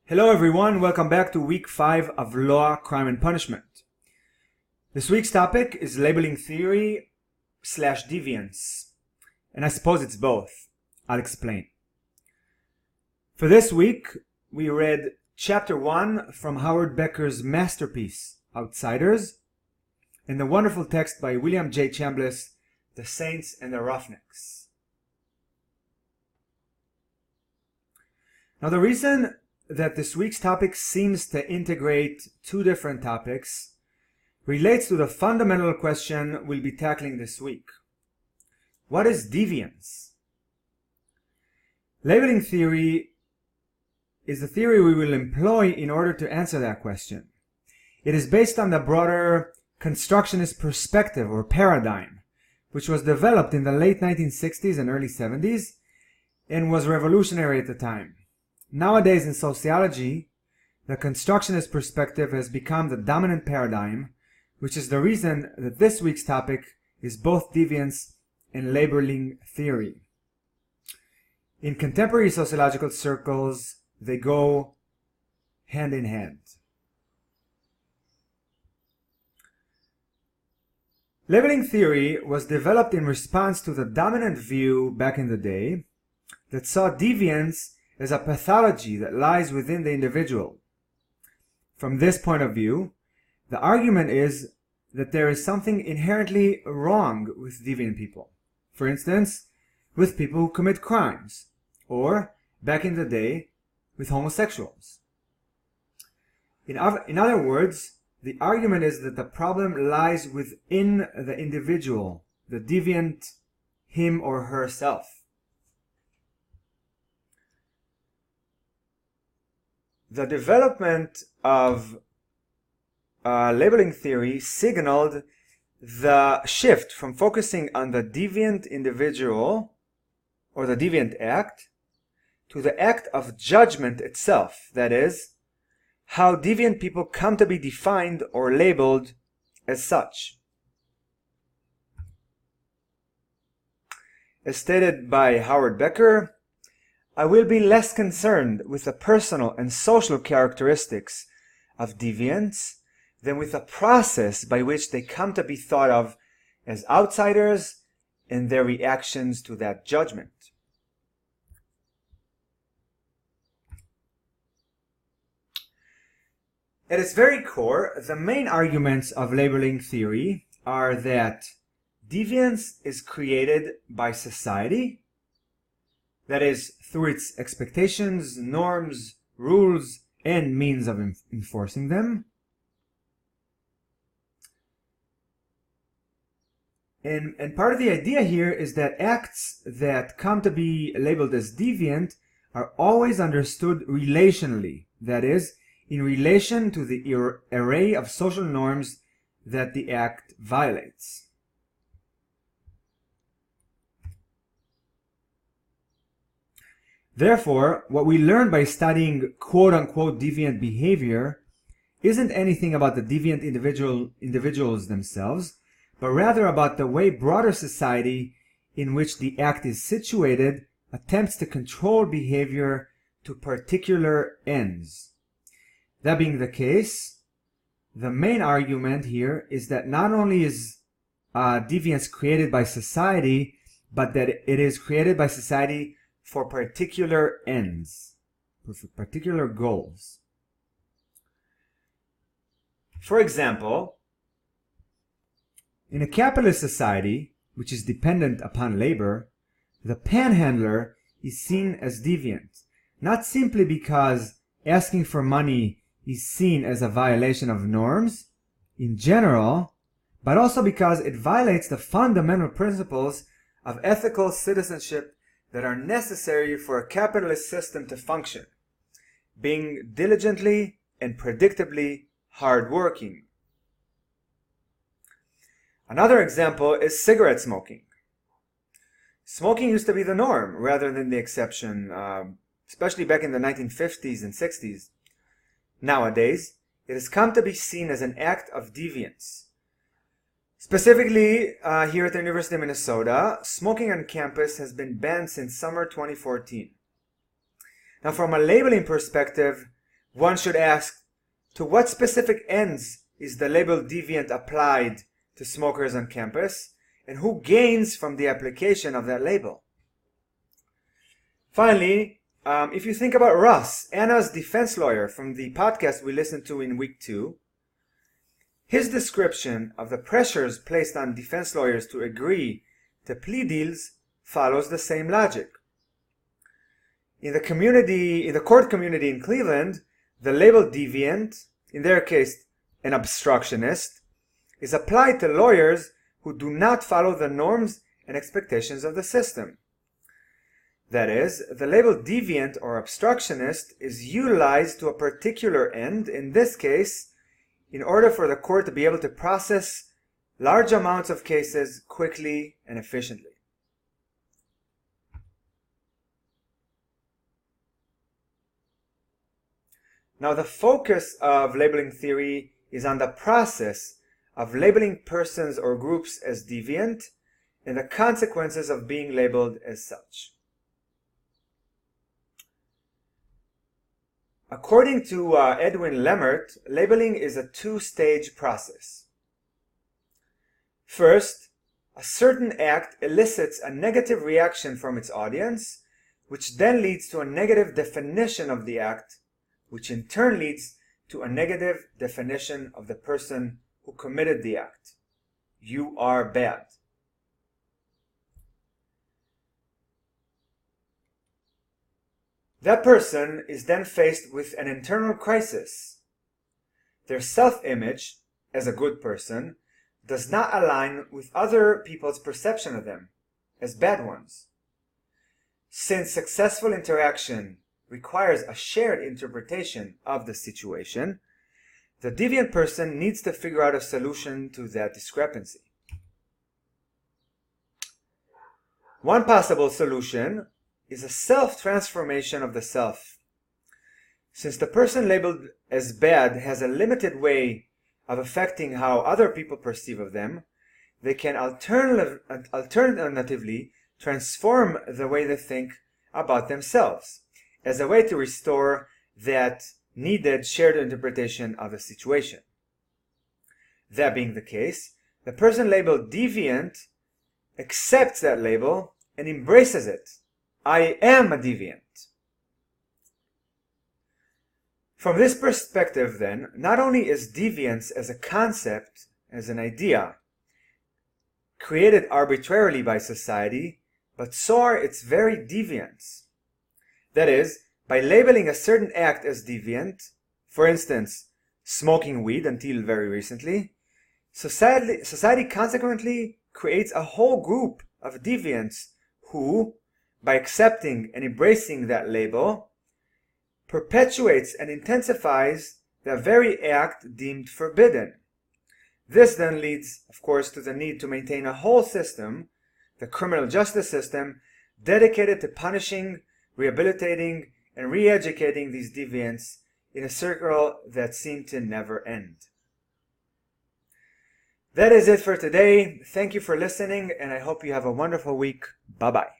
Hello everyone, welcome back to week 5 of Law, Crime and Punishment. This week's topic is labeling theory / deviance. And I suppose it's both. I'll explain. For this week, we read chapter 1 from Howard Becker's masterpiece, Outsiders, and the wonderful text by William J. Chambliss, The Saints and the Roughnecks. Now the reason that this week's topic seems to integrate two different topics relates to the fundamental question we'll be tackling this week. What is deviance? Labeling theory is the theory we will employ in order to answer that question. It is based on the broader constructionist perspective or paradigm, which was developed in the late 1960s and early 70s and was revolutionary at the time. Nowadays in sociology, the constructionist perspective has become the dominant paradigm, which is the reason that this week's topic is both deviance and labeling theory. In contemporary sociological circles, they go hand in hand. Labeling theory was developed in response to the dominant view back in the day that saw deviance as a pathology that lies within the individual. From this point of view, the argument is that there is something inherently wrong with deviant people. For instance, with people who commit crimes, or, back in the day, with homosexuals. In other words, the argument is that the problem lies within the individual, the deviant him or herself. The development of labeling theory signaled the shift from focusing on the deviant individual or the deviant act to the act of judgment itself, that is, how deviant people come to be defined or labeled as such. As stated by Howard Becker, I will be less concerned with the personal and social characteristics of deviants than with the process by which they come to be thought of as outsiders and their reactions to that judgment. At its very core, the main arguments of labeling theory are that deviance is created by society, that is, through its expectations, norms, rules, and means of enforcing them. And part of the idea here is that acts that come to be labeled as deviant are always understood relationally, that is, in relation to the array of social norms that the act violates. Therefore, what we learn by studying quote-unquote deviant behavior isn't anything about the deviant individuals themselves, but rather about the way broader society in which the act is situated attempts to control behavior to particular ends. That being the case, the main argument here is that not only is deviance created by society, but that it is created by society for particular ends, for particular goals. For example, in a capitalist society, which is dependent upon labor, the panhandler is seen as deviant, not simply because asking for money is seen as a violation of norms in general, but also because it violates the fundamental principles of ethical citizenship that are necessary for a capitalist system to function, being diligently and predictably hardworking. Another example is cigarette smoking. Smoking used to be the norm rather than the exception, especially back in the 1950s and 60s. Nowadays, it has come to be seen as an act of deviance. Specifically, here at the University of Minnesota, smoking on campus has been banned since summer 2014. Now, from a labeling perspective, one should ask, to what specific ends is the label deviant applied to smokers on campus, and who gains from the application of that label? Finally, if you think about Russ, Anna's defense lawyer from the podcast we listened to in week 2, his description of the pressures placed on defense lawyers to agree to plea deals follows the same logic. In the court community in Cleveland, the label deviant, in their case an obstructionist, is applied to lawyers who do not follow the norms and expectations of the system. That is, the label deviant or obstructionist is utilized to a particular end, in this case, in order for the court to be able to process large amounts of cases quickly and efficiently. Now, the focus of labeling theory is on the process of labeling persons or groups as deviant and the consequences of being labeled as such. According to Edwin Lemert, labeling is a two-stage process. First, a certain act elicits a negative reaction from its audience, which then leads to a negative definition of the act, which in turn leads to a negative definition of the person who committed the act. You are bad. That person is then faced with an internal crisis. Their self-image, as a good person, does not align with other people's perception of them as bad ones. Since successful interaction requires a shared interpretation of the situation, the deviant person needs to figure out a solution to that discrepancy. One possible solution is a self-transformation of the self. Since the person labeled as bad has a limited way of affecting how other people perceive of them, they can alternatively transform the way they think about themselves as a way to restore that needed shared interpretation of the situation. That being the case, the person labeled deviant accepts that label and embraces it. I am a deviant. From this perspective, then, not only is deviance as a concept, as an idea, created arbitrarily by society, but so are its very deviants. That is, by labeling a certain act as deviant, for instance, smoking weed until very recently, society consequently creates a whole group of deviants who, by accepting and embracing that label, perpetuates and intensifies the very act deemed forbidden. This then leads, of course, to the need to maintain a whole system, the criminal justice system, dedicated to punishing, rehabilitating, and re-educating these deviants in a circle that seemed to never end. That is it for today. Thank you for listening, and I hope you have a wonderful week. Bye-bye.